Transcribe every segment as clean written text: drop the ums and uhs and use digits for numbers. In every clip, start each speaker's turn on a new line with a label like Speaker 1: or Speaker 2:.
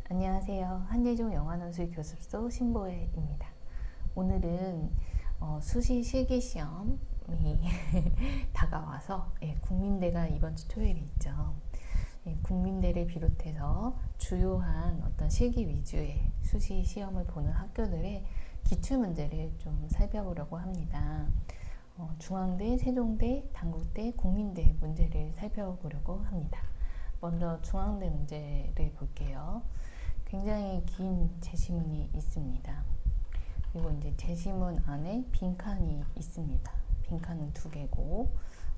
Speaker 1: 안녕하세요. 한예종 영화논술 교습소 신보혜입니다. 오늘은 수시 실기시험이 다가와서 국민대가 이번 주 토요일에 있죠. 국민대를 비롯해서 주요한 어떤 실기 위주의 수시 시험을 보는 학교들의 기출문제를 좀 살펴보려고 합니다. 중앙대, 세종대, 단국대, 국민대 문제를 살펴보려고 합니다. 먼저 중앙대 문제를 볼게요. 굉장히 긴 제시문이 있습니다. 그리고 이제 제시문 안에 빈칸이 있습니다. 빈칸은 2개고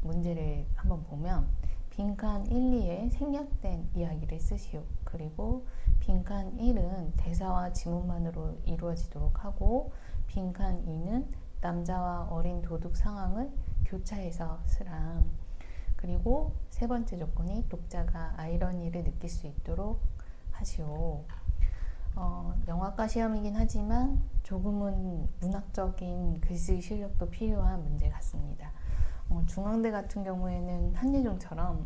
Speaker 1: 문제를 한번 보면 빈칸 1, 2에 생략된 이야기를 쓰시오. 그리고 빈칸 1은 대사와 지문만으로 이루어지도록 하고 빈칸 2는 남자와 어린 도둑 상황을 교차해서 쓰라. 그리고 세 번째 조건이 독자가 아이러니를 느낄 수 있도록 하시오. 영화과 시험이긴 하지만 조금은 문학적인 글쓰기 실력도 필요한 문제 같습니다. 중앙대 같은 경우에는 한예종처럼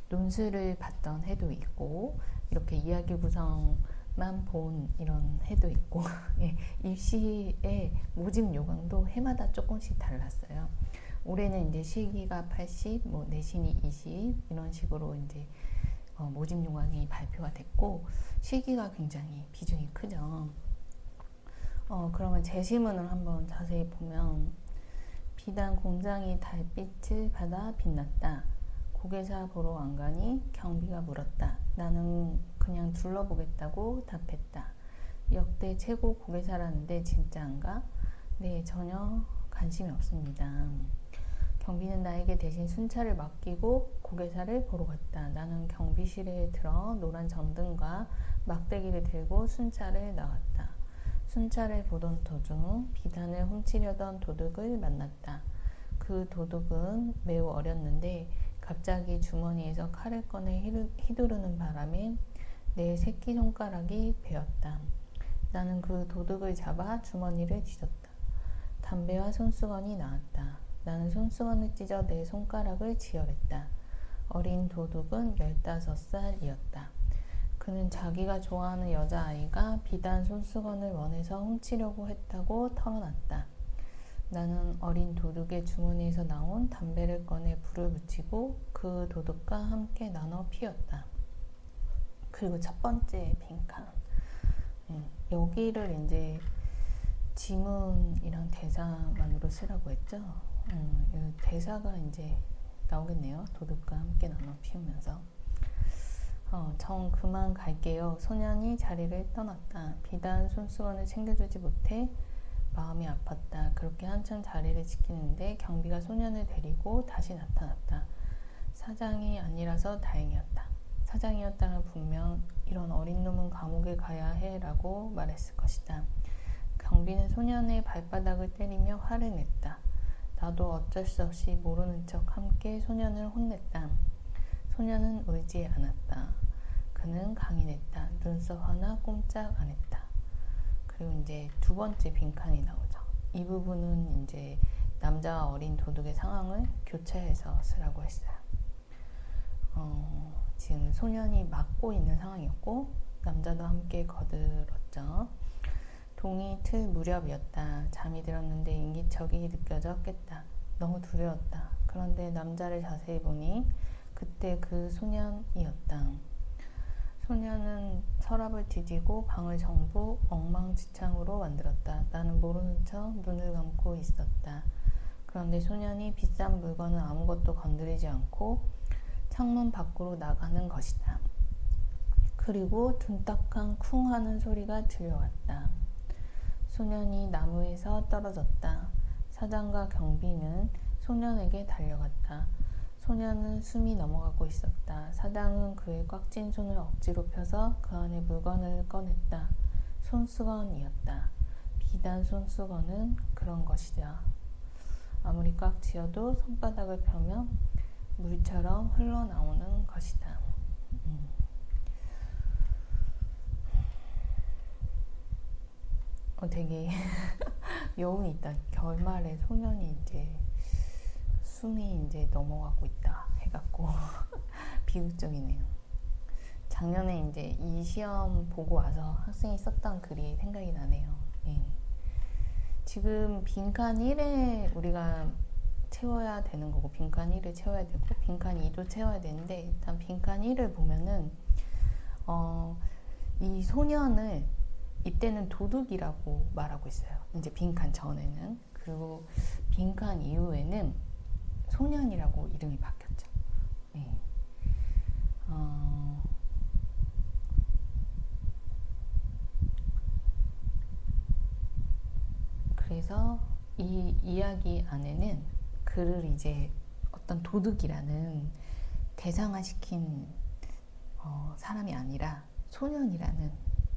Speaker 1: 논술을 봤던 해도 있고 이렇게 이야기 구성만 본 이런 해도 있고 입시의 모집 요강도 해마다 조금씩 달랐어요. 올해는 이제 실기가 80, 내신이 20 이런 식으로 이제 모집 요강이 발표가 됐고 실기가 굉장히 비중이 크죠. 그러면 제시문을 한번 자세히 보면 비단 공장이 달빛을 받아 빛났다. 고개사 보러 왕관이 경비가 물었다. 나는 그냥 둘러보겠다고 답했다. 역대 최고 고개사라는데 진짜인가? 네, 전혀 관심이 없습니다. 경비는 나에게 대신 순찰을 맡기고 고개사를 보러 갔다. 나는 경비실에 들어 노란 전등과 막대기를 들고 순찰을 나갔다. 순찰을 보던 도중 비단을 훔치려던 도둑을 만났다. 그 도둑은 매우 어렸는데 갑자기 주머니에서 칼을 꺼내 휘두르는 바람에 내 새끼손가락이 베었다. 나는 그 도둑을 잡아 주머니를 뒤졌다. 담배와 손수건이 나왔다. 나는 손수건을 찢어 내 손가락을 지혈했다. 어린 도둑은 15살이었다. 그는 자기가 좋아하는 여자아이가 비단 손수건을 원해서 훔치려고 했다고 털어놨다. 나는 어린 도둑의 주머니에서 나온 담배를 꺼내 불을 붙이고 그 도둑과 함께 나눠 피웠다. 그리고 첫 번째 빈칸. 여기를 이제 지문이랑 대사만으로 쓰라고 했죠. 대사가 이제 나오겠네요. 도둑과 함께 나눠 피우면서. 정 그만 갈게요. 소년이 자리를 떠났다. 비단 손수건을 챙겨주지 못해 마음이 아팠다. 그렇게 한참 자리를 지키는데 경비가 소년을 데리고 다시 나타났다. 사장이 아니라서 다행이었다. 사장이었다면 분명 이런 어린 놈은 감옥에 가야 해 라고 말했을 것이다. 경비는 소년의 발바닥을 때리며 화를 냈다. 나도 어쩔 수 없이 모르는 척 함께 소년을 혼냈다. 소년은 울지 않았다. 그는 강인했다. 눈썹 하나 꼼짝 안 했다. 그리고 이제 두 번째 빈칸이 나오죠. 이 부분은 이제 남자와 어린 도둑의 상황을 교차해서 쓰라고 했어요. 지금 소년이 맞고 있는 상황이었고 남자도 함께 거들었죠. 동이 틀 무렵이었다. 잠이 들었는데 인기척이 느껴졌겠다. 너무 두려웠다. 그런데 남자를 자세히 보니 그때 그 소년이었다. 소년은 서랍을 뒤지고 방을 전부 엉망진창으로 만들었다. 나는 모르는 척 눈을 감고 있었다. 그런데 소년이 비싼 물건은 아무것도 건드리지 않고 창문 밖으로 나가는 것이다. 그리고 둔탁한 쿵 하는 소리가 들려왔다. 소년이 나무에서 떨어졌다. 사장과 경비는 소년에게 달려갔다. 소년은 숨이 넘어가고 있었다. 사장은 그의 꽉 쥔 손을 억지로 펴서 그 안에 물건을 꺼냈다. 손수건이었다. 비단 손수건은 그런 것이다. 아무리 꽉 쥐어도 손바닥을 펴면 물처럼 흘러나오는 것이다. 되게 여운이 있다. 결말에 소년이 이제 숨이 이제 넘어가고 있다 해갖고 비극적이네요. 작년에 이제 이 시험 보고 와서 학생이 썼던 글이 생각이 나네요. 예. 지금 빈칸 1에 우리가 채워야 되는 거고, 빈칸 1을 채워야 되고, 빈칸 2도 채워야 되는데, 일단 빈칸 1을 보면은 이 소년을 이때는 도둑이라고 말하고 있어요. 이제 빈칸 전에는. 그리고 빈칸 이후에는 소년이라고 이름이 바뀌었죠. 네. 그래서 이 이야기 안에는 그를 이제 어떤 도둑이라는 대상화시킨 사람이 아니라 소년이라는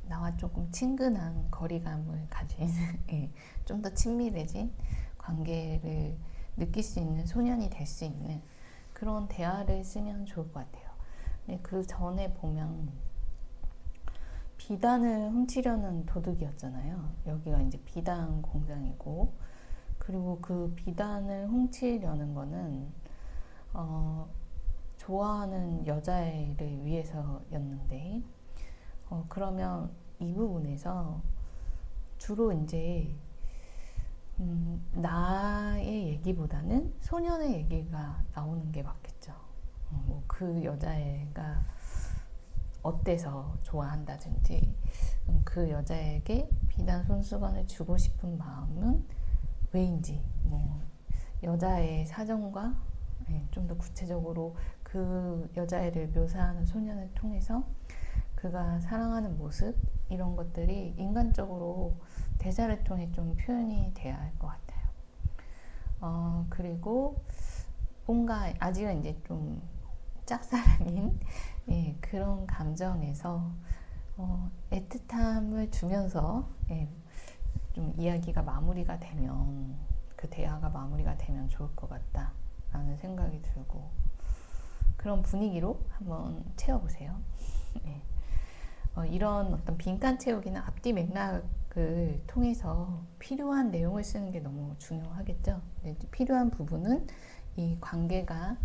Speaker 1: 나와 조금 친근한 거리감을 가진 예, 좀 더 친밀해진 관계를 느낄 수 있는 소년이 될 수 있는 그런 대화를 쓰면 좋을 것 같아요. 그 전에 보면 비단을 훔치려는 도둑이었잖아요. 여기가 이제 비단 공장이고, 그리고 그 비단을 훔치려는 거는 좋아하는 여자애를 위해서였는데, 그러면 이 부분에서 주로 이제 나의 얘기보다는 소년의 얘기가 나오는 게 맞겠죠. 그 여자애가 어때서 좋아한다든지, 그 여자에게 비단 손수건을 주고 싶은 마음은 왜인지, 여자의 사정과 좀 더 구체적으로 그 여자애를 묘사하는 소년을 통해서 그가 사랑하는 모습, 이런 것들이 인간적으로 대사를 통해 좀 표현이 돼야 할 것 같아요. 그리고 뭔가 아직은 이제 좀 짝사랑인 그런 감정에서 애틋함을 주면서 좀 이야기가 마무리가 되면, 그 대화가 마무리가 되면 좋을 것 같다라는 생각이 들고, 그런 분위기로 한번 채워보세요. 이런 어떤 빈칸 채우기나 앞뒤 맥락을 통해서 필요한 내용을 쓰는 게 너무 중요하겠죠. 필요한 부분은 이 관계가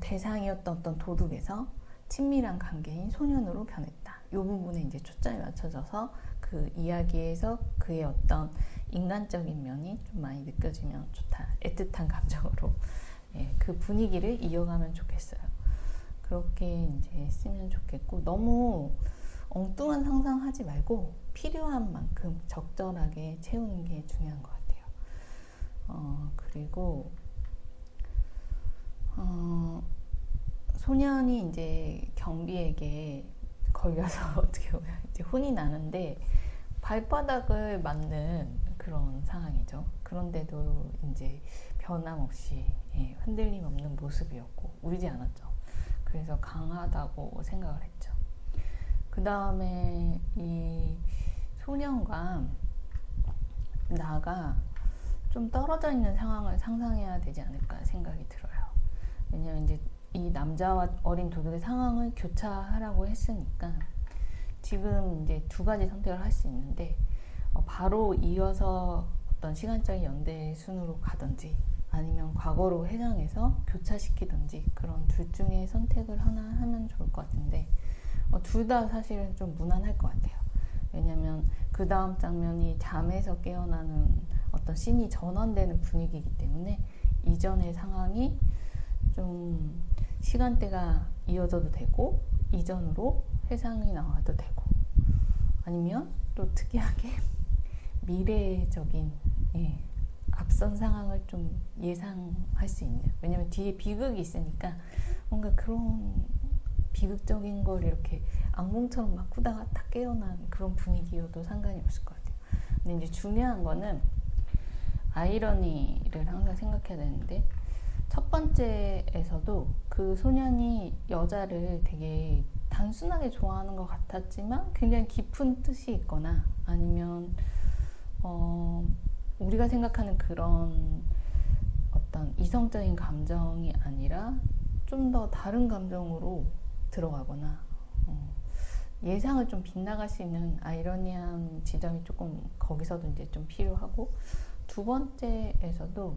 Speaker 1: 대상이었던 어떤 도둑에서 친밀한 관계인 소년으로 변했다. 이 부분에 이제 초점이 맞춰져서 그 이야기에서 그의 어떤 인간적인 면이 좀 많이 느껴지면 좋다. 애틋한 감정으로 그 분위기를 이어가면 좋겠어요. 그렇게 이제 쓰면 좋겠고, 너무 엉뚱한 상상하지 말고 필요한 만큼 적절하게 채우는 게 중요한 것 같아요. 그리고 소년이 이제 경비에게 걸려서 어떻게 보면 이제 혼이 나는데 발바닥을 맞는 그런 상황이죠. 그런데도 이제 변함없이 흔들림 없는 모습이었고 울지 않았죠. 그래서 강하다고 생각을 했죠. 그 다음에 이 소년과 나가 좀 떨어져 있는 상황을 상상해야 되지 않을까 생각이 들어요. 왜냐면 이제 이 남자와 어린 도둑의 상황을 교차하라고 했으니까 지금 이제 두 가지 선택을 할 수 있는데, 바로 이어서 어떤 시간적인 연대 순으로 가든지 아니면 과거로 회상해서 교차시키든지, 그런 둘 중에 선택을 하나 하면 좋을 것 같은데, 둘 다 사실은 좀 무난할 것 같아요. 왜냐면 그 다음 장면이 잠에서 깨어나는 어떤 씬이 전환되는 분위기이기 때문에 이전의 상황이 좀 시간대가 이어져도 되고, 이전으로 회상이 나와도 되고, 아니면 또 특이하게 미래적인 앞선 상황을 좀 예상할 수 있는, 왜냐면 뒤에 비극이 있으니까 뭔가 그런 비극적인 걸 이렇게 악몽처럼 막 꾸다가 딱 깨어난 그런 분위기여도 상관이 없을 것 같아요. 근데 이제 중요한 거는 아이러니를 항상 생각해야 되는데, 첫 번째에서도 그 소년이 여자를 되게 단순하게 좋아하는 것 같았지만 굉장히 깊은 뜻이 있거나, 아니면 우리가 생각하는 그런 어떤 이성적인 감정이 아니라 좀 더 다른 감정으로 들어가거나 예상을 좀 빗나갈 수 있는 아이러니한 지점이 조금 거기서도 이제 좀 필요하고, 두 번째에서도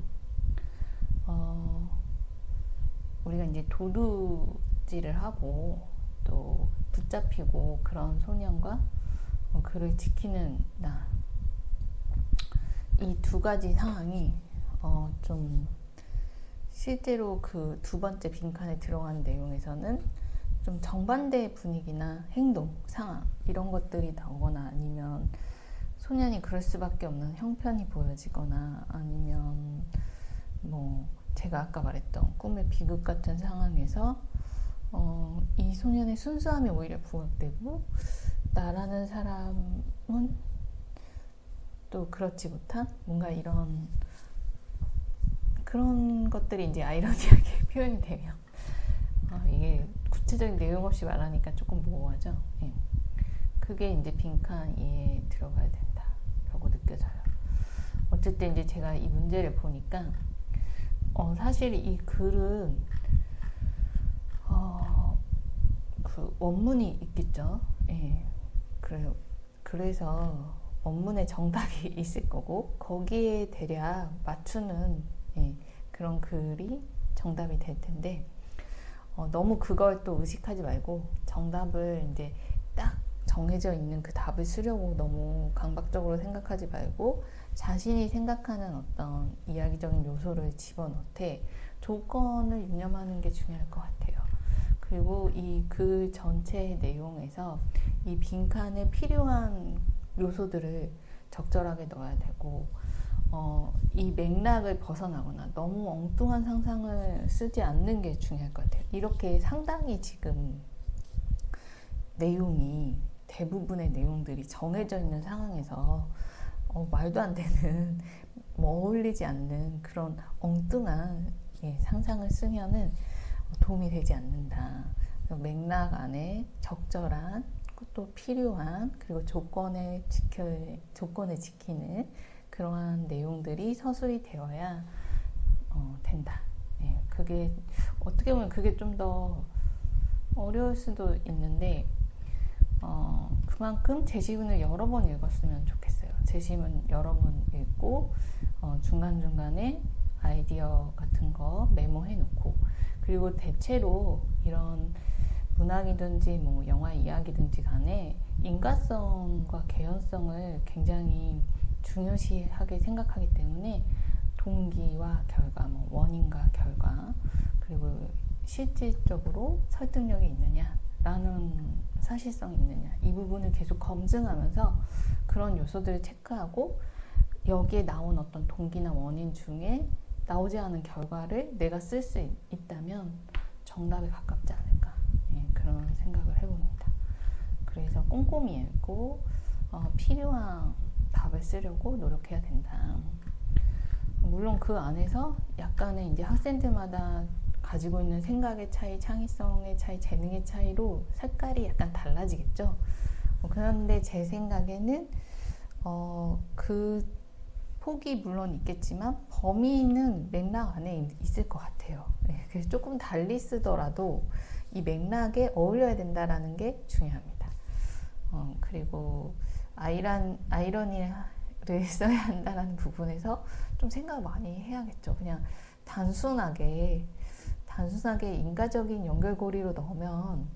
Speaker 1: 우리가 이제 도둑질을 하고 또 붙잡히고 그런 소년과 그를 지키는 나, 이 두 가지 상황이 좀 실제로 그 두 번째 빈칸에 들어간 내용에서는 좀 정반대의 분위기나 행동, 상황 이런 것들이 나오거나 아니면 소년이 그럴 수밖에 없는 형편이 보여지거나 아니면 뭐 제가 아까 말했던 꿈의 비극 같은 상황에서 이 소년의 순수함이 오히려 부각되고 나라는 사람은 또 그렇지 못한 뭔가 이런 그런 것들이 이제 아이러니하게 표현이 되면 이게 구체적인 내용 없이 말하니까 조금 모호하죠. 예. 그게 이제 빈칸 이에 들어가야 된다라고 느껴져요. 어쨌든 이제 제가 이 문제를 보니까 사실 이 글은 그 원문이 있겠죠. 예. 그래서 원문에 정답이 있을 거고 거기에 대략 맞추는 그런 글이 정답이 될 텐데 너무 그걸 또 의식하지 말고 정답을 이제 딱 정해져 있는 그 답을 쓰려고 너무 강박적으로 생각하지 말고 자신이 생각하는 어떤 이야기적인 요소를 집어넣되 조건을 유념하는 게 중요할 것 같아요. 그리고 이 글 전체의 내용에서 이 빈칸에 필요한 요소들을 적절하게 넣어야 되고 이 맥락을 벗어나거나 너무 엉뚱한 상상을 쓰지 않는 게 중요할 것 같아요. 이렇게 상당히 지금 내용이 대부분의 내용들이 정해져 있는 상황에서 말도 안 되는 뭐 어울리지 않는 그런 엉뚱한 상상을 쓰면은 도움이 되지 않는다. 맥락 안에 적절한 또 필요한 그리고 조건을 지키는 그러한 내용들이 서술이 되어야 된다. 그게 어떻게 보면 그게 좀 더 어려울 수도 있는데 그만큼 제시문을 여러 번 읽었으면 좋겠어요. 제시문 여러 번 읽고 중간중간에 아이디어 같은 거 메모해 놓고 그리고 대체로 이런 문학이든지 뭐 영화 이야기든지 간에 인과성과 개연성을 굉장히 중요시하게 생각하기 때문에 동기와 결과, 뭐 원인과 결과 그리고 실질적으로 설득력이 있느냐라는 사실성이 있느냐 이 부분을 계속 검증하면서 그런 요소들을 체크하고 여기에 나온 어떤 동기나 원인 중에 나오지 않은 결과를 내가 쓸 수 있다면 정답에 가깝지 않을까 그런 생각을 해봅니다. 그래서 꼼꼼히 읽고 필요한 답을 쓰려고 노력해야 된다. 물론 그 안에서 약간의 이제 학생들마다 가지고 있는 생각의 차이, 창의성의 차이, 재능의 차이로 색깔이 약간 달라지겠죠. 그런데 제 생각에는 그 폭이 물론 있겠지만 범위는 맥락 안에 있을 것 같아요. 그래서 조금 달리 쓰더라도 이 맥락에 어울려야 된다라는 게 중요합니다. 그리고 아이러니를 써야 한다는 부분에서 좀 생각을 많이 해야겠죠. 그냥 단순하게 인과적인 연결고리로 넣으면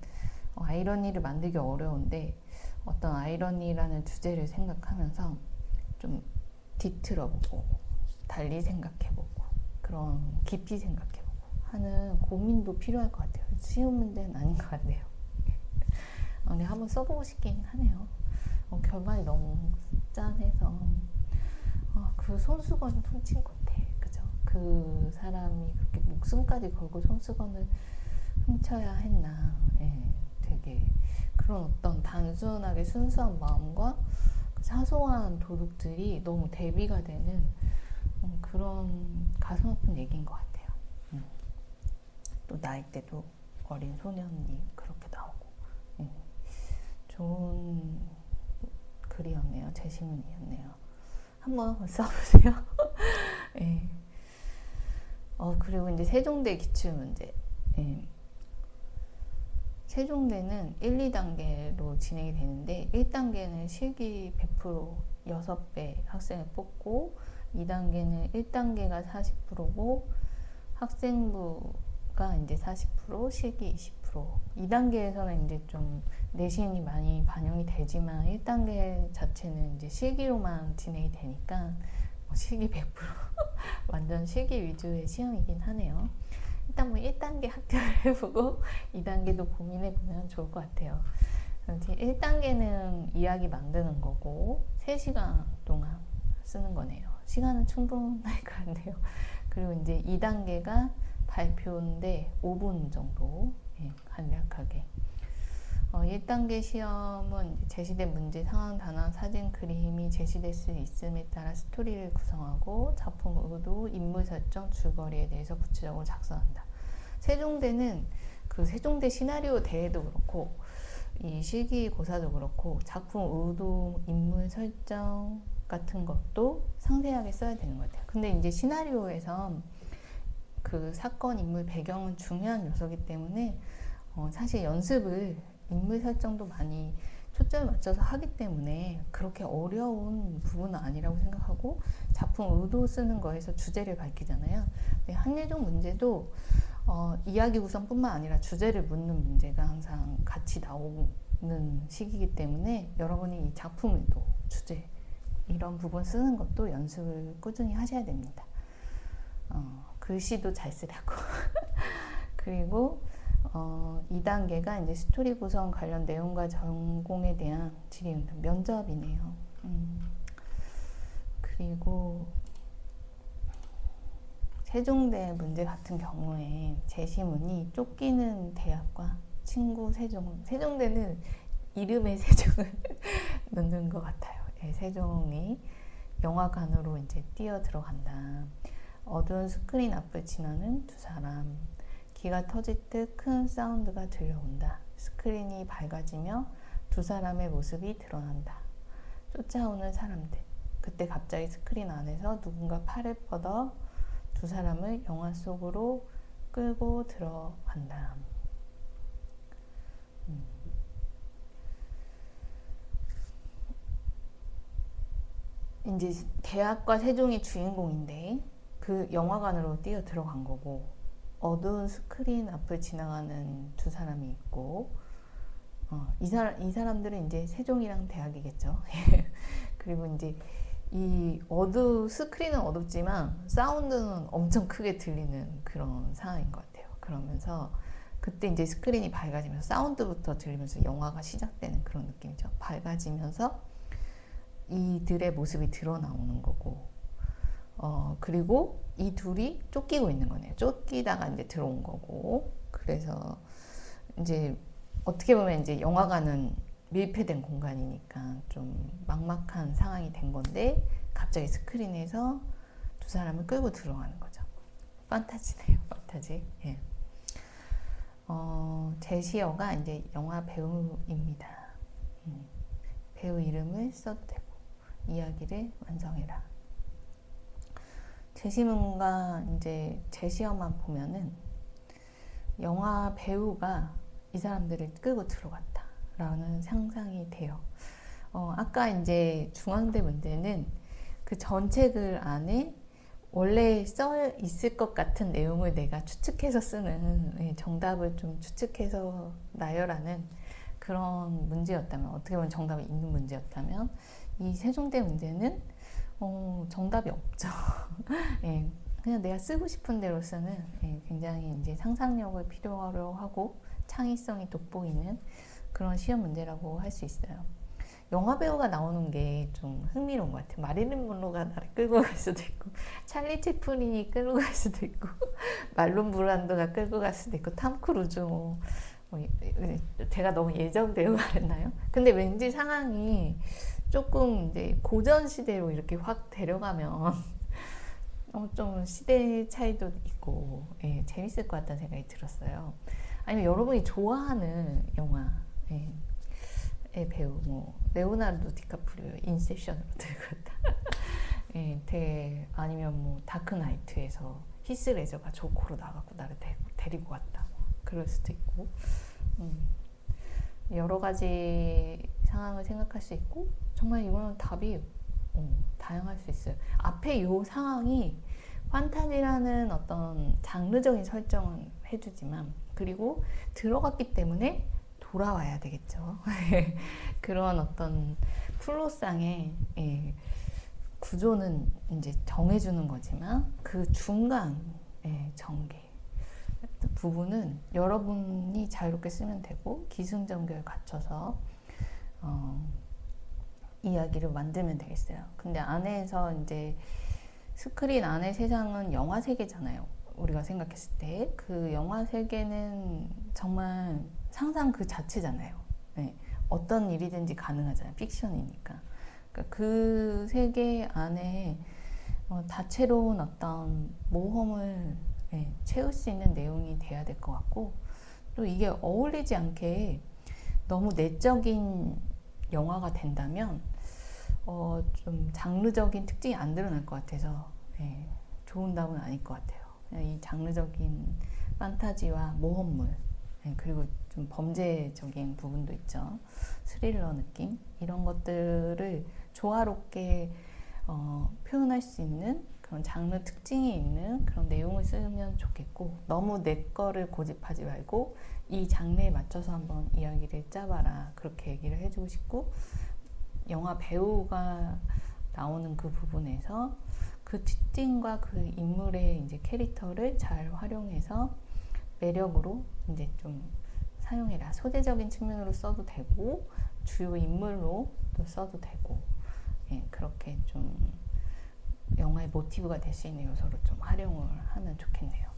Speaker 1: 아이러니를 만들기 어려운데 어떤 아이러니라는 주제를 생각하면서 좀 뒤틀어보고 달리 생각해보고 그런 깊이 생각해보고 하는 고민도 필요할 것 같아요. 쉬운 문제는 아닌 것 같네요. 근데 한번 써보고 싶긴 하네요. 결말이 너무 짠해서 그 손수건을 훔친 건데 그죠? 그 사람이 그렇게 목숨까지 걸고 손수건을 훔쳐야 했나 되게 그런 어떤 단순하게 순수한 마음과 사소한 도둑들이 너무 대비가 되는 그런 가슴 아픈 얘기인 것 같아요. 또 나이대도 어린 소년이 그렇게 나오고 좋은 글이었네요. 제시문이었네요. 한번 써보세요. 네. 그리고 이제 세종대 기출문제. 세종대는 1, 2단계로 진행이 되는데 1단계는 실기 100% 6배 학생을 뽑고 2단계는 1단계가 40%고 학생부가 이제 40% 실기 20% 2단계에서는 이제 좀 내신이 많이 반영이 되지만 1단계 자체는 이제 실기로만 진행이 되니까 실기 100% 완전 실기 위주의 시험이긴 하네요. 일단 뭐 1단계 합격을 해보고 2단계도 고민해보면 좋을 것 같아요. 1단계는 이야기 만드는 거고 3시간 동안 쓰는 거네요. 시간은 충분할 것 같네요. 그리고 이제 2단계가 발표인데 5분 정도, 간략하게. 1단계 시험은 제시된 문제, 상황, 단어, 사진, 그림이 제시될 수 있음에 따라 스토리를 구성하고 작품 의도, 인물 설정, 줄거리에 대해서 구체적으로 작성한다. 세종대는 그 세종대 시나리오 대회도 그렇고 이 실기고사도 그렇고 작품 의도, 인물 설정 같은 것도 상세하게 써야 되는 것 같아요. 근데 이제 시나리오에서 그 사건, 인물, 배경은 중요한 요소이기 때문에 사실 연습을 인물 설정도 많이 초점을 맞춰서 하기 때문에 그렇게 어려운 부분은 아니라고 생각하고 작품 의도 쓰는 거에서 주제를 밝히잖아요. 근데 한예종 문제도 이야기 구성뿐만 아니라 주제를 묻는 문제가 항상 같이 나오는 시기이기 때문에 여러분이 이 작품 의도, 주제 이런 부분 쓰는 것도 연습을 꾸준히 하셔야 됩니다. 글씨도 잘 쓰라고. 그리고 2단계가 이제 스토리 구성 관련 내용과 전공에 대한 질의 면접이네요. 그리고 세종대 문제 같은 경우에 제시문이 쫓기는 대학과 친구 세종. 세종대는 이름에 세종을 넣는 것 같아요. 세종이 영화관으로 이제 뛰어 들어간다. 어두운 스크린 앞을 지나는 두 사람. 기가 터질 듯 큰 사운드가 들려온다. 스크린이 밝아지며 두 사람의 모습이 드러난다. 쫓아오는 사람들. 그때 갑자기 스크린 안에서 누군가 팔을 뻗어 두 사람을 영화 속으로 끌고 들어간다. 이제 대학과 세종이 주인공인데 그 영화관으로 뛰어 들어간 거고 어두운 스크린 앞을 지나가는 두 사람이 있고 이 사람들은 이제 세종이랑 대학이겠죠. 그리고 이제 이 스크린은 어둡지만 사운드는 엄청 크게 들리는 그런 상황인 것 같아요. 그러면서 그때 이제 스크린이 밝아지면서 사운드부터 들리면서 영화가 시작되는 그런 느낌이죠. 밝아지면서 이들의 모습이 드러나오는 거고 그리고 이 둘이 쫓기고 있는 거네요. 쫓기다가 이제 들어온 거고 그래서 이제 어떻게 보면 이제 영화관은 밀폐된 공간이니까 좀 막막한 상황이 된 건데 갑자기 스크린에서 두 사람을 끌고 들어가는 거죠. 판타지네요, 판타지. 예. 제시어가 이제 영화 배우입니다. 배우 이름을 써도 되고 이야기를 완성해라. 제시문과 이제 제시어만 보면은 영화 배우가 이 사람들을 끌고 들어갔다라는 상상이 돼요. 아까 이제 중앙대 문제는 그 전체 글 안에 원래 써 있을 것 같은 내용을 내가 추측해서 쓰는 정답을 좀 추측해서 나열하는 그런 문제였다면 어떻게 보면 정답이 있는 문제였다면 이 세종대 문제는 정답이 없죠. 예, 그냥 내가 쓰고 싶은 대로 쓰는 굉장히 이제 상상력을 필요로 하고 창의성이 돋보이는 그런 시험 문제라고 할 수 있어요. 영화 배우가 나오는 게 좀 흥미로운 것 같아요. 마릴린 먼로가 나를 끌고 갈 수도 있고 찰리 채플린이 끌고 갈 수도 있고 말론 브란도가 끌고 갈 수도 있고 탐 크루즈 제가 너무 예전 배우가 됐나요? 근데 왠지 상황이 조금 이제 고전 시대로 이렇게 확 데려가면 좀 시대 차이도 있고 재밌을 것 같다는 생각이 들었어요. 아니면 여러분이 좋아하는 영화의 배우 레오나르도 디카프리오 인셉션으로 들고 갔다. 아니면 다크나이트에서 히스 레저가 조커로 나가고 나를 데리고 갔다. 그럴 수도 있고 여러 가지 상황을 생각할 수 있고 정말 이거는 답이 다양할 수 있어요. 앞에 이 상황이 판타지라는 어떤 장르적인 설정은 해주지만, 그리고 들어갔기 때문에 돌아와야 되겠죠. 그런 어떤 플롯상의 구조는 이제 정해주는 거지만, 그 중간 전개 부분은 여러분이 자유롭게 쓰면 되고, 기승전결 갖춰서 이야기를 만들면 되겠어요. 근데 안에서 이제 스크린 안의 세상은 영화 세계잖아요. 우리가 생각했을 때 그 영화 세계는 정말 상상 그 자체잖아요. 네. 어떤 일이든지 가능하잖아요. 픽션이니까. 그러니까 그 세계 안에 다채로운 어떤 모험을 채울 수 있는 내용이 돼야 될 것 같고, 또 이게 어울리지 않게 너무 내적인 영화가 된다면 좀 장르적인 특징이 안 드러날 것 같아서 좋은 답은 아닐 것 같아요. 이 장르적인 판타지와 모험물, 그리고 좀 범죄적인 부분도 있죠. 스릴러 느낌, 이런 것들을 조화롭게 표현할 수 있는 그런 장르 특징이 있는 그런 내용을 쓰면 좋겠고, 너무 내 거를 고집하지 말고 이 장르에 맞춰서 한번 이야기를 짜봐라, 그렇게 얘기를 해주고 싶고, 영화 배우가 나오는 그 부분에서 그 특징과 그 인물의 이제 캐릭터를 잘 활용해서 매력으로 이제 좀 사용해라. 소재적인 측면으로 써도 되고, 주요 인물로 또 써도 되고, 그렇게 좀 영화의 모티브가 될 수 있는 요소로 좀 활용을 하면 좋겠네요.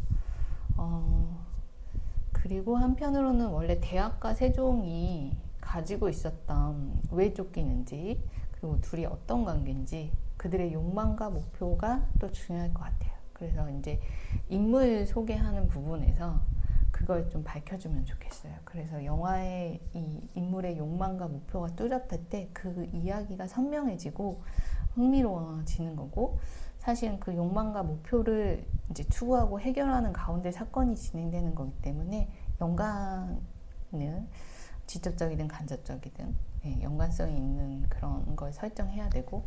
Speaker 1: 그리고 한편으로는 원래 대학과 세종이 가지고 있었던, 왜 쫓기는지, 그리고 둘이 어떤 관계인지, 그들의 욕망과 목표가 또 중요할 것 같아요. 그래서 이제 인물 소개하는 부분에서 그걸 좀 밝혀주면 좋겠어요. 그래서 영화의 이 인물의 욕망과 목표가 뚜렷할 때 그 이야기가 선명해지고 흥미로워지는 거고, 사실은 그 욕망과 목표를 이제 추구하고 해결하는 가운데 사건이 진행되는 거기 때문에 연관은 직접적이든 간접적이든 연관성이 있는 그런 걸 설정해야 되고,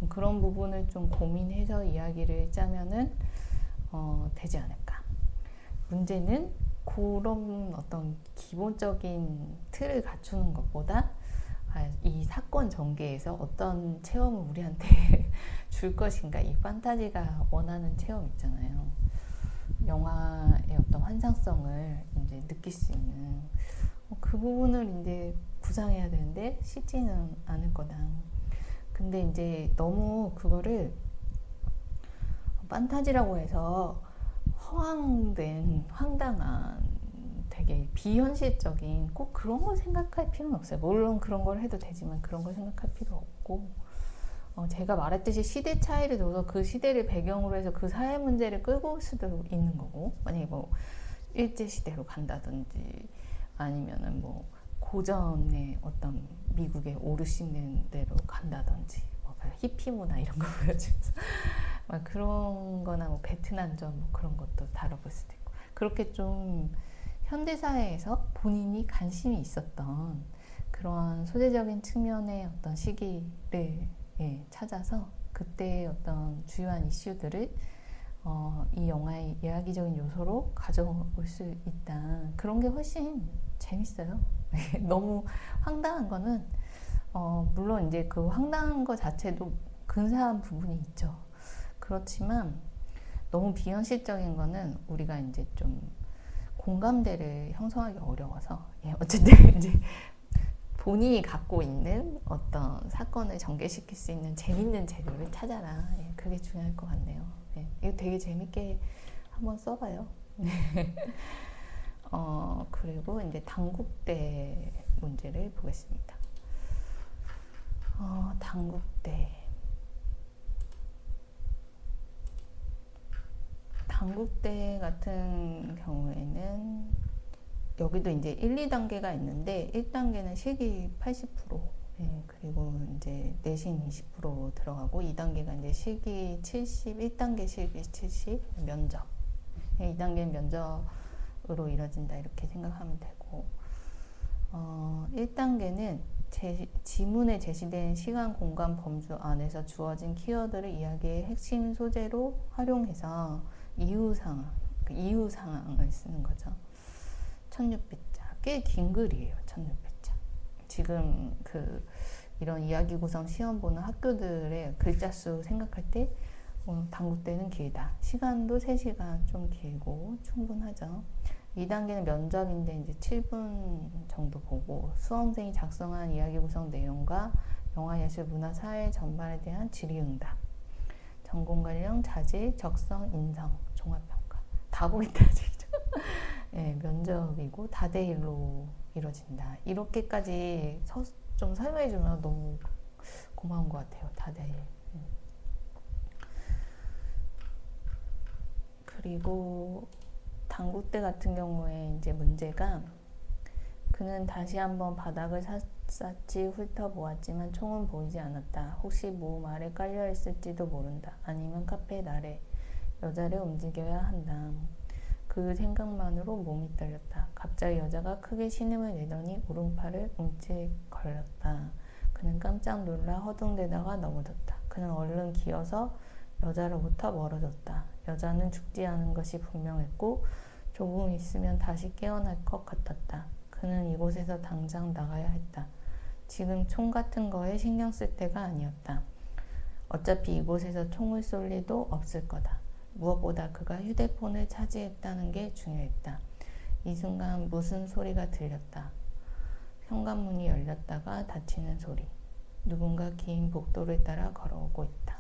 Speaker 1: 그런 부분을 좀 고민해서 이야기를 짜면은 되지 않을까. 문제는 그런 어떤 기본적인 틀을 갖추는 것보다 이 사건 전개에서 어떤 체험을 우리한테 줄 것인가, 이 판타지가 원하는 체험 있잖아요. 영화의 어떤 환상성을 이제 느낄 수 있는 그 부분을 이제 구상해야 되는데 쉽지는 않을 거다. 근데 이제 너무 그거를 판타지라고 해서 황당한 되게 비현실적인 꼭 그런 걸 생각할 필요는 없어요. 물론 그런 걸 해도 되지만 그런 걸 생각할 필요 없고, 제가 말했듯이 시대 차이를 둬서 그 시대를 배경으로 해서 그 사회 문제를 끌고 올 수도 있는 거고, 만약에 뭐 일제시대로 간다든지 아니면은 뭐 고전의 어떤 미국의 오르시는 대로 간다든지, 뭐 히피 문화 이런 거 보여주면서 막 그런 거나 뭐 베트남전 뭐 그런 것도 다뤄볼 수도 있고, 그렇게 좀 현대사회에서 본인이 관심이 있었던 그런 소재적인 측면의 어떤 시기를 찾아서 그때의 어떤 주요한 이슈들을 이 영화의 이야기적인 요소로 가져올 수 있다. 그런 게 훨씬 재밌어요. 너무 황당한 거는 물론 이제 그 황당한 거 자체도 근사한 부분이 있죠. 그렇지만 너무 비현실적인 거는 우리가 이제 좀 공감대를 형성하기 어려워서, 어쨌든 이제 본인이 갖고 있는 어떤 사건을 전개시킬 수 있는 재밌는 재료를 찾아라. 그게 중요할 것 같네요. 이거 되게 재밌게 한번 써봐요. 그리고 이제 당국대 문제를 보겠습니다. 당국대 같은 경우에는 여기도 이제 1, 2단계가 있는데 1단계는 실기 80%, 그리고 이제 내신 20% 들어가고 2단계가 이제 실기 70, 1단계 실기 70, 면접. 2단계는 면접으로 이뤄진다 이렇게 생각하면 되고, 1단계는 지문에 제시된 시간, 공간, 범주 안에서 주어진 키워드를 이야기의 핵심 소재로 활용해서 이유 상황을 쓰는 거죠. 1600자. 꽤 긴 글이에요. 1600자. 지금 이런 이야기 구성 시험 보는 학교들의 글자 수 생각할 때 단국대는 길다. 시간도 3시간 좀 길고 충분하죠. 2단계는 면접인데 이제 7분 정도 보고 수험생이 작성한 이야기 구성 내용과 영화, 예술, 문화, 사회 전반에 대한 질의응답, 전공 관련 자질, 적성, 인성, 종합평가 다 보겠다 지금. 네, 면접이고 다대일로 이루어진다. 이렇게까지 좀 설명해주면 너무 고마운 것 같아요. 다대일. 그리고 단국대 같은 경우에 이제 문제가 그는 다시 한번 바닥을 샅샅이 훑어보았지만 총은 보이지 않았다. 혹시 모음 아래 깔려 있을지도 모른다. 아니면 카페 아래 여자를 움직여야 한다. 그 생각만으로 몸이 떨렸다. 갑자기 여자가 크게 신음을 내더니 오른팔을 움찔 걸렸다. 그는 깜짝 놀라 허둥대다가 넘어졌다. 그는 얼른 기어서 여자로부터 멀어졌다. 여자는 죽지 않은 것이 분명했고 조금 있으면 다시 깨어날 것 같았다. 그는 이곳에서 당장 나가야 했다. 지금 총 같은 거에 신경 쓸 때가 아니었다. 어차피 이곳에서 총을 쏠 리도 없을 거다. 무엇보다 그가 휴대폰을 차지했다는 게 중요했다. 이 순간 무슨 소리가 들렸다. 현관문이 열렸다가 닫히는 소리. 누군가 긴 복도를 따라 걸어오고 있다.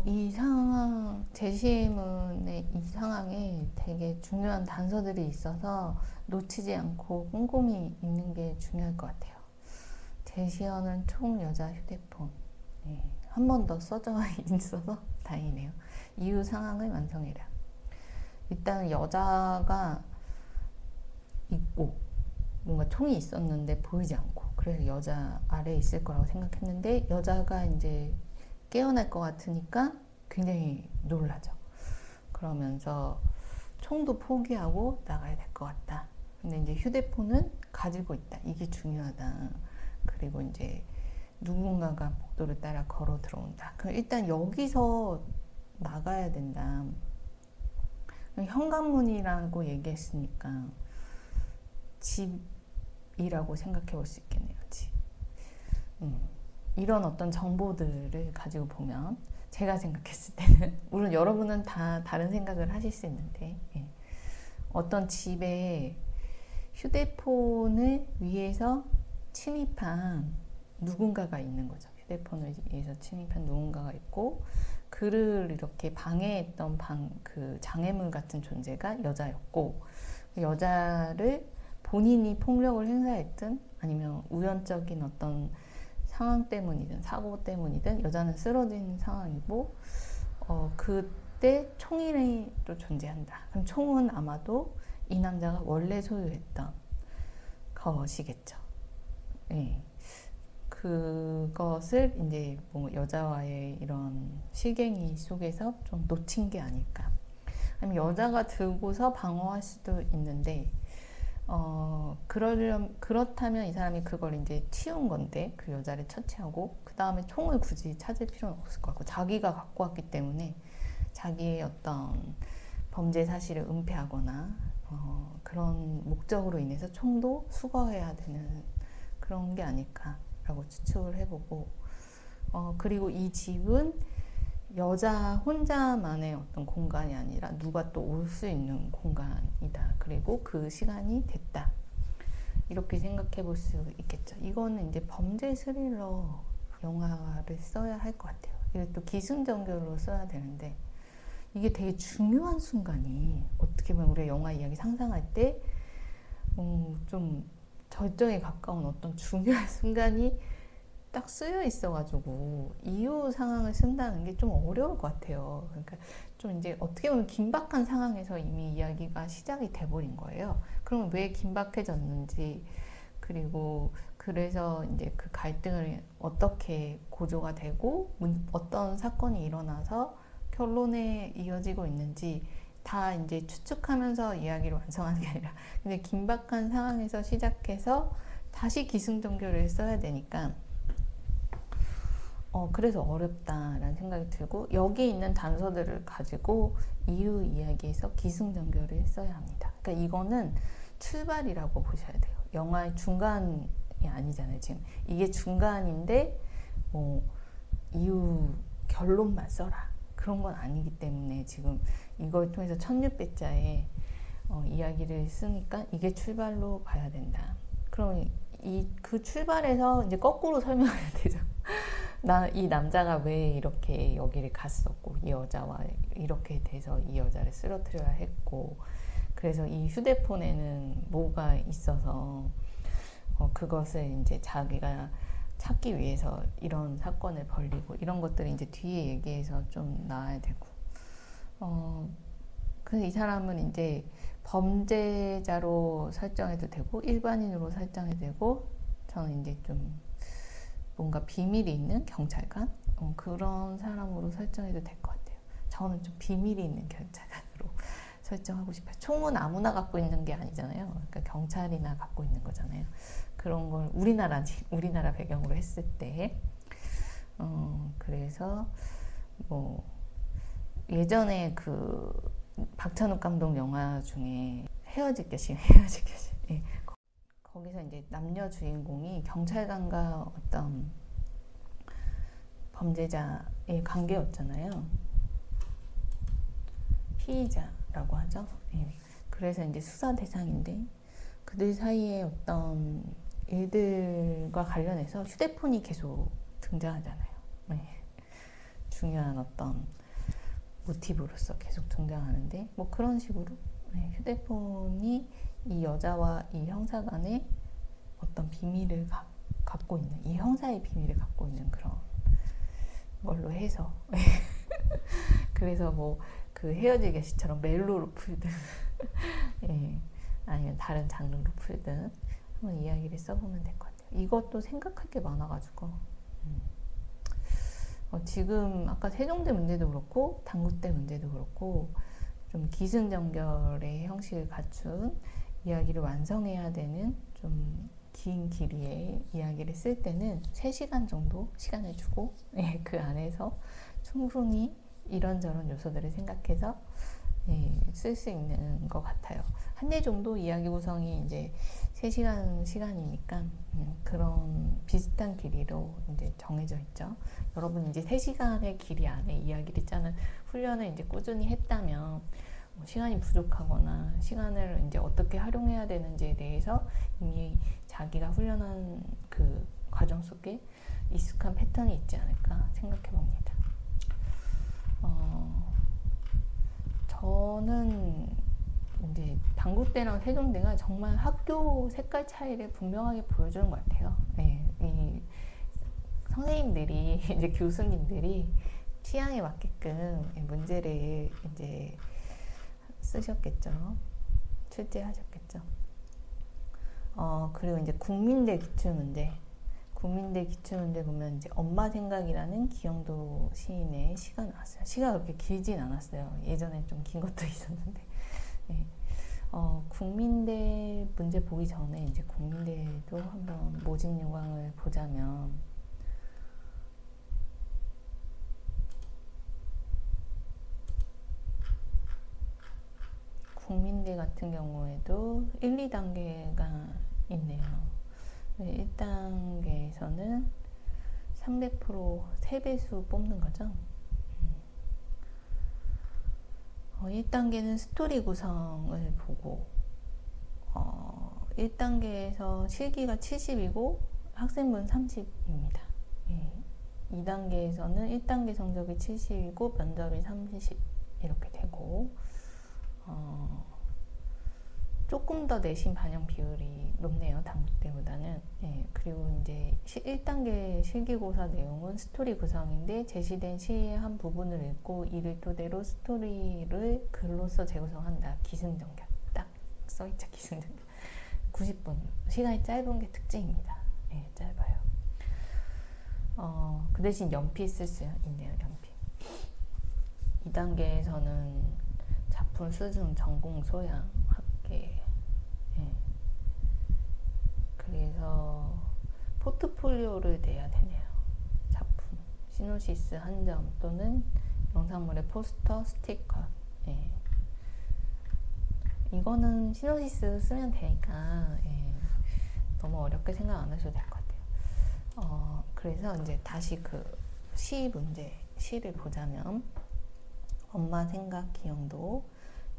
Speaker 1: 이 상황, 제시문의 이 상황에 되게 중요한 단서들이 있어서 놓치지 않고 꼼꼼히 읽는 게 중요할 것 같아요. 제시어는 총, 여자, 휴대폰. 네, 한 번 더 써져 있어서 다행이네요. 이후 상황을 완성해라. 일단 여자가 있고 뭔가 총이 있었는데 보이지 않고 그래서 여자 아래에 있을 거라고 생각했는데 여자가 이제 깨어날 것 같으니까 굉장히 놀라죠. 그러면서 총도 포기하고 나가야 될 것 같다. 근데 이제 휴대폰은 가지고 있다. 이게 중요하다. 그리고 이제 누군가가 복도를 따라 걸어 들어온다. 그럼 일단 여기서 나가야 된다. 현관문이라고 얘기했으니까 집이라고 생각해 볼 수 있겠네요. 집. 이런 어떤 정보들을 가지고 보면 제가 생각했을 때는 물론 여러분은 다 다른 생각을 하실 수 있는데 어떤 집에 휴대폰을 위해서 침입한 누군가가 있는 거죠. 휴대폰을 위해서 침입한 누군가가 있고 그를 이렇게 방해했던 그 장애물 같은 존재가 여자였고 그 여자를 본인이 폭력을 행사했든 아니면 우연적인 어떤 상황 때문이든 사고 때문이든 여자는 쓰러진 상황이고 그때 총이 또 존재한다. 그럼 총은 아마도 이 남자가 원래 소유했던 것이겠죠. 네. 그것을 이제 뭐 여자와의 이런 실갱이 속에서 좀 놓친 게 아닐까. 아니면 여자가 들고서 방어할 수도 있는데 그렇다면 이 사람이 그걸 이제 치운 건데 그 여자를 처치하고 그 다음에 총을 굳이 찾을 필요는 없을 것 같고 자기가 갖고 왔기 때문에 자기의 어떤 범죄 사실을 은폐하거나 그런 목적으로 인해서 총도 수거해야 되는 그런 게 아닐까라고 추측을 해보고 그리고 이 집은 여자 혼자만의 어떤 공간이 아니라 누가 또 올 수 있는 공간이다. 그리고 그 시간이 됐다. 이렇게 생각해 볼 수 있겠죠. 이거는 이제 범죄 스릴러 영화를 써야 할 것 같아요. 이게 또 기승전결로 써야 되는데 이게 되게 중요한 순간이 어떻게 보면 우리가 영화 이야기 상상할 때 좀 절정에 가까운 어떤 중요한 순간이 딱 쓰여 있어가지고 이후 상황을 쓴다는 게 좀 어려울 것 같아요. 그러니까 좀 이제 어떻게 보면 긴박한 상황에서 이미 이야기가 시작이 돼버린 거예요. 그러면 왜 긴박해졌는지 그리고 그래서 이제 그 갈등을 어떻게 고조가 되고 어떤 사건이 일어나서 결론에 이어지고 있는지 다 이제 추측하면서 이야기를 완성하는 게 아니라 근데 긴박한 상황에서 시작해서 다시 기승전결을 써야 되니까 그래서 어렵다라는 생각이 들고 여기 있는 단서들을 가지고 이유 이야기에서 기승전결을 써야 합니다. 그러니까 이거는 출발이라고 보셔야 돼요. 영화의 중간이 아니잖아요. 지금 이게 중간인데 뭐 이유 결론만 써라 그런 건 아니기 때문에 지금 이걸 통해서 1600자의 이야기를 쓰니까 이게 출발로 봐야 된다. 그럼 그 출발에서 이제 거꾸로 설명해야 되죠. 이 남자가 왜 이렇게 여기를 갔었고 이 여자와 이렇게 돼서 이 여자를 쓰러뜨려야 했고 그래서 이 휴대폰에는 뭐가 있어서 그것을 이제 자기가 찾기 위해서 이런 사건을 벌리고 이런 것들이 이제 뒤에 얘기해서 좀 나와야 되고 그래서 이 사람은 이제 범죄자로 설정해도 되고 일반인으로 설정해도 되고 저는 이제 좀 뭔가 비밀이 있는 경찰관 그런 사람으로 설정해도 될 것 같아요. 저는 좀 비밀이 있는 경찰관으로 설정하고 싶어요. 총은 아무나 갖고 있는 게 아니잖아요. 그러니까 경찰이나 갖고 있는 거잖아요. 그런 걸 우리나라 배경으로 했을 때 그래서 뭐 예전에 그 박찬욱 감독 영화 중에 헤어질 결심 예. 거기서 이제 남녀 주인공이 경찰관과 어떤 범죄자의 관계였잖아요. 피의자라고 하죠. 예. 그래서 이제 수사 대상인데 그들 사이에 어떤 일들과 관련해서 휴대폰이 계속 등장하잖아요. 네. 중요한 어떤 모티브로서 계속 등장하는데 뭐 그런 식으로 휴대폰이 이 여자와 이 형사 간의 어떤 비밀을 갖고 있는 이 형사의 비밀을 갖고 있는 그런 걸로 해서 그래서 뭐 그 헤어질 결심처럼 멜로로 풀든 예, 아니면 다른 장르로 풀든 한번 이야기를 써보면 될 것 같아요. 이것도 생각할 게 많아가지고 지금 아까 세종대 문제도 그렇고 당구대 문제도 그렇고 좀 기승전결의 형식을 갖춘 이야기를 완성해야 되는 좀 긴 길이의 이야기를 쓸 때는 3시간 정도 시간을 주고 그 안에서 충분히 이런저런 요소들을 생각해서 쓸 수 있는 것 같아요. 한 개 정도 이야기 구성이 이제 3시간 시간이니까 그런 비슷한 길이로 이제 정해져 있죠. 여러분 이제 3시간의 길이 안에 이야기를 짜는 훈련을 이제 꾸준히 했다면 시간이 부족하거나 시간을 이제 어떻게 활용해야 되는지에 대해서 이미 자기가 훈련한 그 과정 속에 익숙한 패턴이 있지 않을까 생각해 봅니다. 저는 이제 당구대랑 세종대가 정말 학교 색깔 차이를 분명하게 보여주는 것 같아요. 이 선생님들이 이제 교수님들이 취향에 맞게끔 문제를 이제 쓰셨겠죠. 출제하셨겠죠. 그리고 이제 국민대 기출문제 보면 이제 엄마 생각이라는 기영도 시인의 시가 나왔어요. 시가 그렇게 길진 않았어요. 예전에 좀 긴 것도 있었는데. 네. 국민대 문제 보기 전에 이제 국민대도 한번 모집 요강을 보자면 국민대 같은 경우에도 1, 2단계가 있네요. 1단계에서는 300% 3배수 뽑는 거죠. 1단계는 스토리 구성을 보고 1단계에서 실기가 70이고 학생분 30입니다. 2단계에서는 1단계 성적이 70이고 면접이 30 이렇게 되고 조금 더 내신 반영 비율이 높네요. 당구때보다는. 그리고 이제 1단계 실기고사 내용은 스토리 구성인데 제시된 시의 한 부분을 읽고 이를 토대로 스토리를 글로써 재구성한다. 기승전결. 딱 써있죠. 기승전결. 90분. 시간이 짧은 게 특징입니다. 짧아요. 그 대신 연필 쓸 수 있네요. 연필. 2단계에서는 작품 수준 전공 소양 학계. 예. 그래서 포트폴리오를 내야 되네요. 작품 시노시스 한 점 또는 영상물의 포스터, 스티커. 예. 이거는 시노시스 쓰면 되니까 예. 너무 어렵게 생각 안 하셔도 될 것 같아요. 그래서 이제 다시 그 시 문제, 시를 보자면 엄마 생각 기영도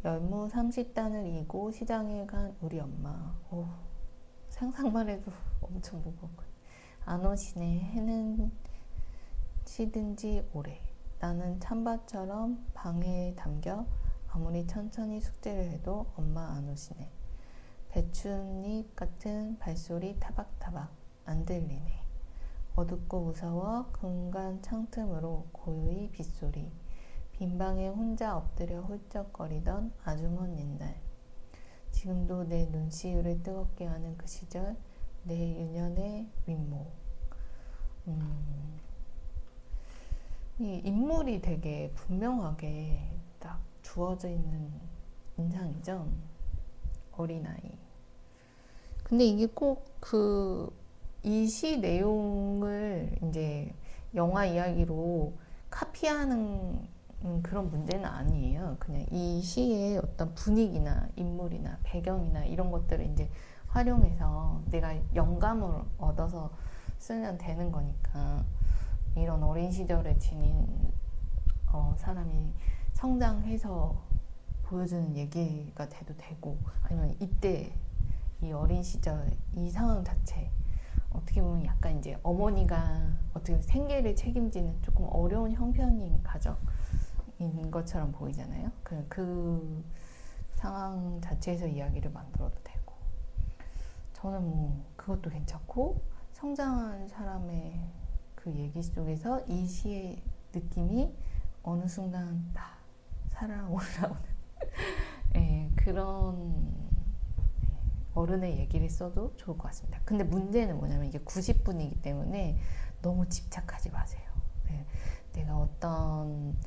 Speaker 1: 열무 30단을 이고 시장에 간 우리 엄마. 오, 상상만 해도 엄청 무겁고. 안 오시네. 해는 시든지 오래. 나는 찬바처럼 방해에 담겨 아무리 천천히 숙제를 해도 엄마 안 오시네. 배춧잎 같은 발소리 타박타박 안 들리네. 어둡고 무서워 금간 창틈으로 고요히 빗소리. 빈방에 혼자 엎드려 훌쩍거리던 아주 먼 옛날. 지금도 내 눈시울을 뜨겁게 하는 그 시절, 내 유년의 윗목. 이 인물이 되게 분명하게 딱 주어져 있는 인상이죠. 어린아이. 근데 이게 꼭 이 시 내용을 이제 영화 이야기로 카피하는 그런 문제는 아니에요. 그냥 이 시의 어떤 분위기나 인물이나 배경이나 이런 것들을 이제 활용해서 내가 영감을 얻어서 쓰면 되는 거니까 이런 어린 시절을 지닌 사람이 성장해서 보여주는 얘기가 돼도 되고 아니면 이때 이 어린 시절 이 상황 자체 어떻게 보면 약간 이제 어머니가 어떻게 생계를 책임지는 조금 어려운 형편인 가정인 것처럼 보이잖아요. 그 상황 자체에서 이야기를 만들어도 되고 저는 뭐 그것도 괜찮고 성장한 사람의 그 얘기 속에서 이 시의 느낌이 어느 순간 다 살아 올라오는 그런 어른의 얘기를 써도 좋을 것 같습니다. 근데 문제는 뭐냐면 이게 90분이기 때문에 너무 집착하지 마세요. 내가 어떤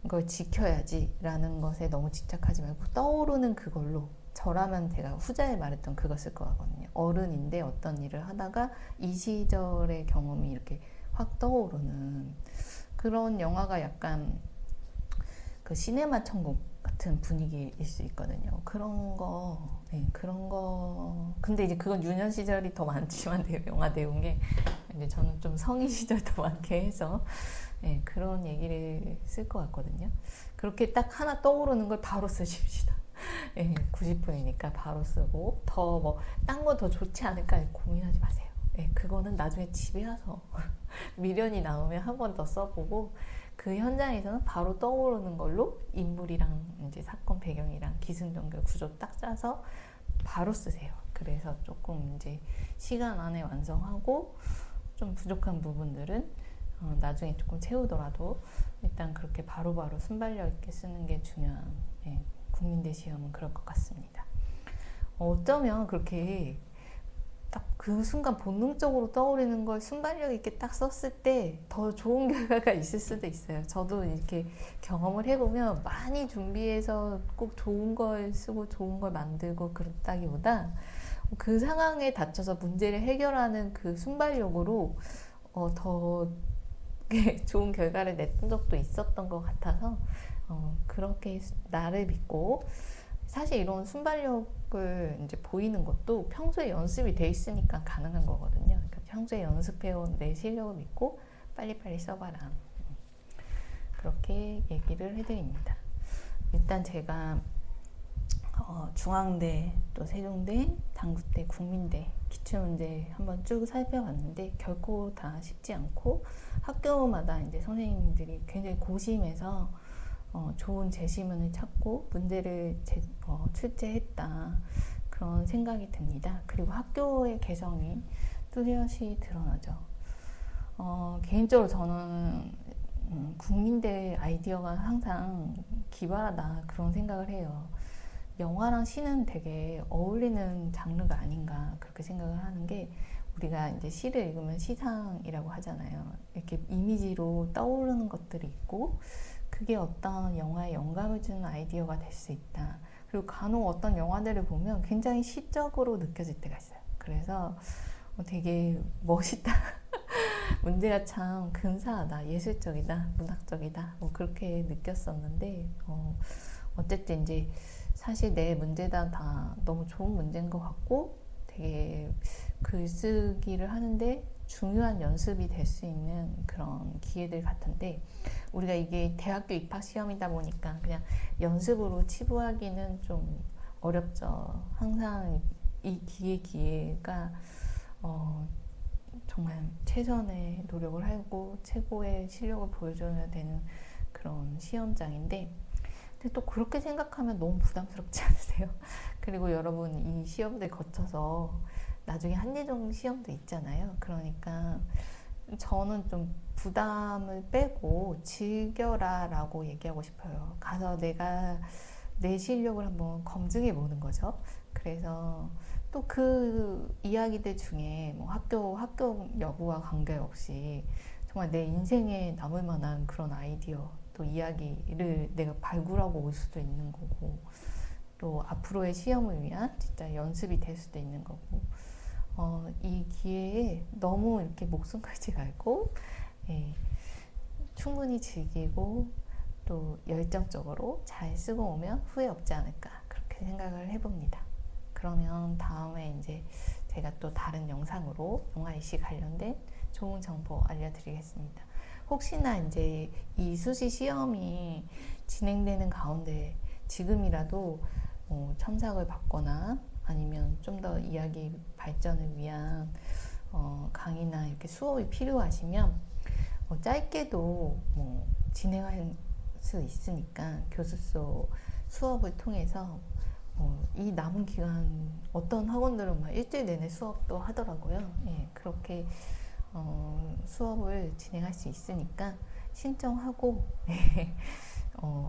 Speaker 1: 걸 지켜야지 라는 것에 너무 집착하지 말고 떠오르는 그걸로 저라면 제가 후자에 말했던 그거 쓸 거거든요. 어른인데 어떤 일을 하다가 이 시절의 경험이 이렇게 확 떠오르는 그런 영화가 약간 그 시네마 천국 같은 분위기일 수 있거든요. 그런 거. 근데 이제 그건 유년 시절이 더 많지만 영화 내용에 이제 저는 좀 성인 시절 더 많게 해서 그런 얘기를 쓸 것 같거든요. 그렇게 딱 하나 떠오르는 걸 바로 쓰십시다. 90분이니까 바로 쓰고 더 뭐 딴 거 더 좋지 않을까 고민하지 마세요. 그거는 나중에 집에 와서 미련이 나오면 한 번 더 써보고 그 현장에서는 바로 떠오르는 걸로 인물이랑 이제 사건 배경이랑 기승전결 구조 딱 짜서 바로 쓰세요. 그래서 조금 이제 시간 안에 완성하고 좀 부족한 부분들은 나중에 조금 채우더라도 일단 그렇게 바로바로 순발력 있게 쓰는 게 중요한 국민대 시험은 그럴 것 같습니다. 어쩌면 그렇게 딱 그 순간 본능적으로 떠오르는 걸 순발력 있게 딱 썼을 때 더 좋은 결과가 있을 수도 있어요. 저도 이렇게 경험을 해보면 많이 준비해서 꼭 좋은 걸 쓰고 좋은 걸 만들고 그렇다기보다 그 상황에 닥쳐서 문제를 해결하는 그 순발력으로 더 좋은 결과를 냈던 적도 있었던 것 같아서 그렇게 나를 믿고 사실 이런 순발력을 이제 보이는 것도 평소에 연습이 돼 있으니까 가능한 거거든요. 그러니까 평소에 연습해온 내 실력을 믿고 빨리빨리 써봐라. 그렇게 얘기를 해드립니다. 일단 제가 중앙대, 또 세종대, 단구대, 국민대 기출문제 한번 쭉 살펴봤는데 결코 다 쉽지 않고 학교마다 이제 선생님들이 굉장히 고심해서 좋은 제시문을 찾고 문제를 출제했다 그런 생각이 듭니다. 그리고 학교의 개성이 뚜렷이 드러나죠. 개인적으로 저는 국민대 아이디어가 항상 기발하다 그런 생각을 해요. 영화랑 시는 되게 어울리는 장르가 아닌가 그렇게 생각을 하는 게 우리가 이제 시를 읽으면 시상이라고 하잖아요. 이렇게 이미지로 떠오르는 것들이 있고 그게 어떤 영화에 영감을 주는 아이디어가 될 수 있다. 그리고 간혹 어떤 영화들을 보면 굉장히 시적으로 느껴질 때가 있어요. 그래서 되게 멋있다. 문제가 참 근사하다, 예술적이다, 문학적이다, 뭐 그렇게 느꼈었는데, 어쨌든 이제 사실 내 문제다 다 너무 좋은 문제인 것 같고, 되게 글쓰기를 하는데 중요한 연습이 될 수 있는 그런 기회들 같은데, 우리가 이게 대학교 입학 시험이다 보니까 그냥 연습으로 치부하기는 좀 어렵죠. 항상 이 기회가 정말 최선의 노력을 하고 최고의 실력을 보여줘야 되는 그런 시험장인데, 근데 또 그렇게 생각하면 너무 부담스럽지 않으세요? 그리고 여러분, 이 시험들 거쳐서 나중에 한예종 시험도 있잖아요. 그러니까 저는 좀 부담을 빼고 즐겨라 라고 얘기하고 싶어요. 가서 내가 내 실력을 한번 검증해 보는 거죠. 그래서 또 그 이야기들 중에 뭐 학교 여부와 관계없이 정말 내 인생에 남을 만한 그런 아이디어, 또 이야기를 내가 발굴하고 올 수도 있는 거고, 또 앞으로의 시험을 위한 진짜 연습이 될 수도 있는 거고, 이 기회에 너무 이렇게 목숨 걸지 말고, 예, 충분히 즐기고 또 열정적으로 잘 쓰고 오면 후회 없지 않을까, 그렇게 생각을 해봅니다. 그러면 다음에 이제 제가 또 다른 영상으로 영화이시 관련된 좋은 정보 알려드리겠습니다. 혹시나 이제 이 수시 시험이 진행되는 가운데 지금이라도 첨삭을 받거나 아니면 좀 더 이야기 발전을 위한 강의나 이렇게 수업이 필요하시면 짧게도 진행할 수 있으니까 교습소 수업을 통해서 이 남은 기간 어떤 학원들은 막 일주일 내내 수업도 하더라고요. 예, 그렇게 수업을 진행할 수 있으니까 신청하고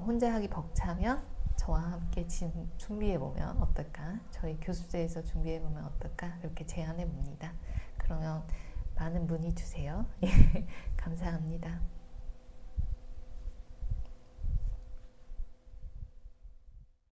Speaker 1: 혼자 하기 벅차면 저와 함께 준비해보면 어떨까, 저희 교습소에서 준비해보면 어떨까, 이렇게 제안해 봅니다. 그러면 많은 문의 주세요. 감사합니다.